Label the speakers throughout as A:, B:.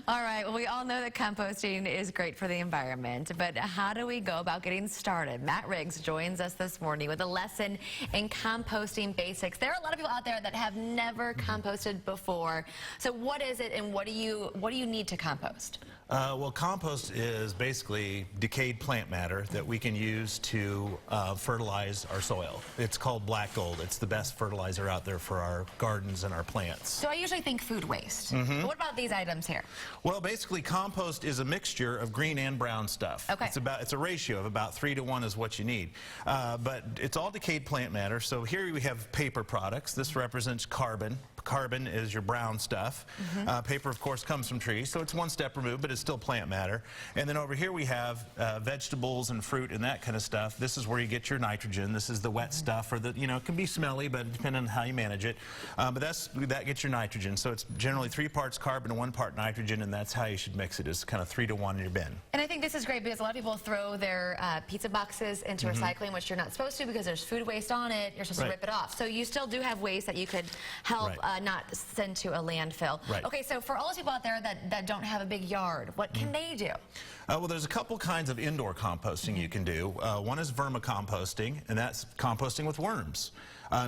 A: All right, well, we all know that composting is great for the environment, but how do we go about getting started? Matt Riggs joins us this morning with a lesson in composting basics. There are a lot of people out there that have never composted before. So what is it, and what do you need to compost?
B: Well, compost is basically decayed plant matter that we can use to fertilize our soil. It's called black gold. It's the best fertilizer out there for our gardens and our plants.
A: So I usually think food waste. But what about these items here?
B: Well, basically, compost is a mixture of green and brown stuff.
A: Okay.
B: It's a ratio of about 3 to 1 is what you need. But it's all decayed plant matter. So here we have paper products. This represents carbon. Carbon is your brown stuff. Paper, of course, comes from trees, so it's one step removed, but it's still plant matter. And then over here we have vegetables and fruit and that kind of stuff. This is where you get your nitrogen. This is the wet stuff, or the, it can be smelly, but depending on how you manage it. But that gets your nitrogen. So it's generally 3 parts carbon and 1 part nitrogen, and that's how you should mix it, is kind of 3 to 1 in your bin.
A: And I think this is great because a lot of people throw their pizza boxes into recycling, which you're not supposed to because there's food waste on it. You're supposed to rip it off. So you still do have ways that you could help not send to a landfill. Okay, so for all those people out there that don't have a big yard, what can they do?
B: Well, there's a couple kinds of indoor composting you can do. One is vermicomposting, and that's composting with worms.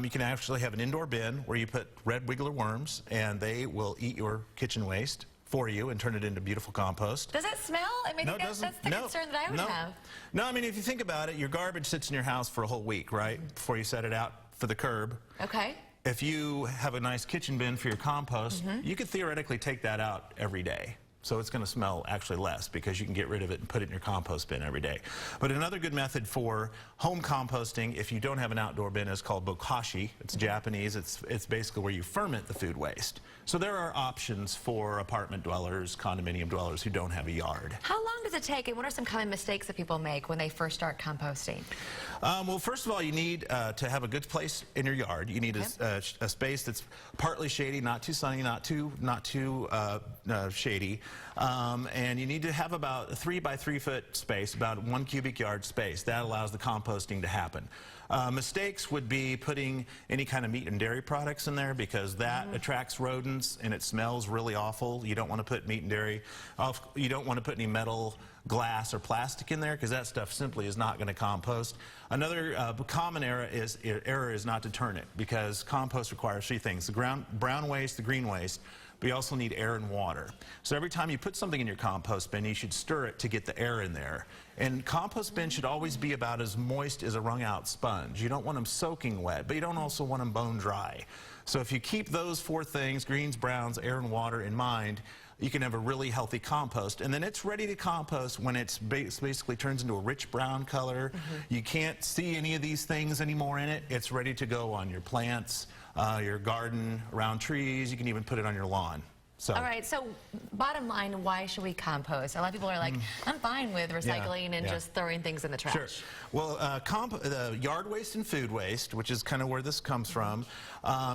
B: You can actually have an indoor bin where you put red wiggler worms, and they will eat your kitchen waste for you and turn it into beautiful compost.
A: Does it smell? I mean,
B: no,
A: that's the concern that I would have.
B: No, I mean, if you think about it, your garbage sits in your house for a whole week, right? Before you set it out for the curb.
A: Okay.
B: If you have a nice kitchen bin for your compost, you could theoretically take that out every day. So it's going to smell actually less because you can get rid of it and put it in your compost bin every day. But another good method for home composting, if you don't have an outdoor bin, is called bokashi. It's Japanese. It's basically where you ferment the food waste. So there are options for apartment dwellers, condominium dwellers who don't have a yard. How
A: long does it take, and what are some common mistakes that people make when they first start composting?
B: Well, first of all, you need to have a good place in your yard. You need a space that's partly shady, not too sunny, not too shady. And you need to have about a 3 by 3 foot space, about 1 cubic yard space. That allows the composting to happen. Mistakes would be putting any kind of meat and dairy products in there because that attracts rodents and it smells really awful. You don't want to put meat and dairy. You don't want to put any metal, glass, or plastic in there because that stuff simply is not going to compost. Another common error is not to turn it because compost requires 3 things: the brown waste, the green waste, but you also need air and water. So every time you put something in your compost bin, you should stir it to get the air in there. And compost bins should always be about as moist as a wrung-out sponge. You don't want them soaking wet, but you don't also want them bone dry. So if you keep those 4 things, greens, browns, air, and water, in mind, you can have a really healthy compost. And then it's ready to compost when it's basically turns into a rich brown color. You can't see any of these things anymore in it. It's ready to go on your plants, your garden, around trees. You can even put it on your lawn. So. All
A: right, so bottom line, why should we compost? A lot of people are like, I'm fine with recycling and just throwing things in the trash.
B: Sure. Well, yard waste and food waste, which is kind of where this comes from,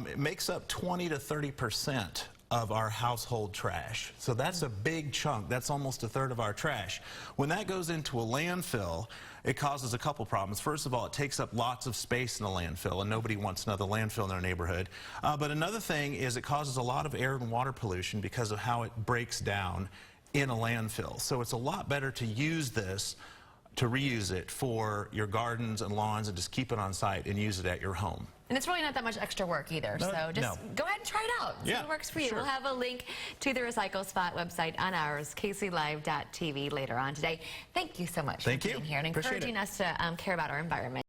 B: it makes up 20 to 30% of our household trash. So that's a big chunk. That's almost 1/3 of our trash. When that goes into a landfill, it causes a couple problems. First of all, it takes up lots of space in a landfill, and nobody wants another landfill in their neighborhood. But another thing is it causes a lot of air and water pollution because of how it breaks down in a landfill. So it's a lot better to use this, to reuse it for your gardens and lawns, and just keep it on site and use it at your home.
A: And it's really not that much extra work either, so just go ahead and try it out. See what works for you. We'll have a link to the Recycle Spot website on ours, KCLive.TV, later on today. Thank you so much for being here and encouraging us to care about our environment.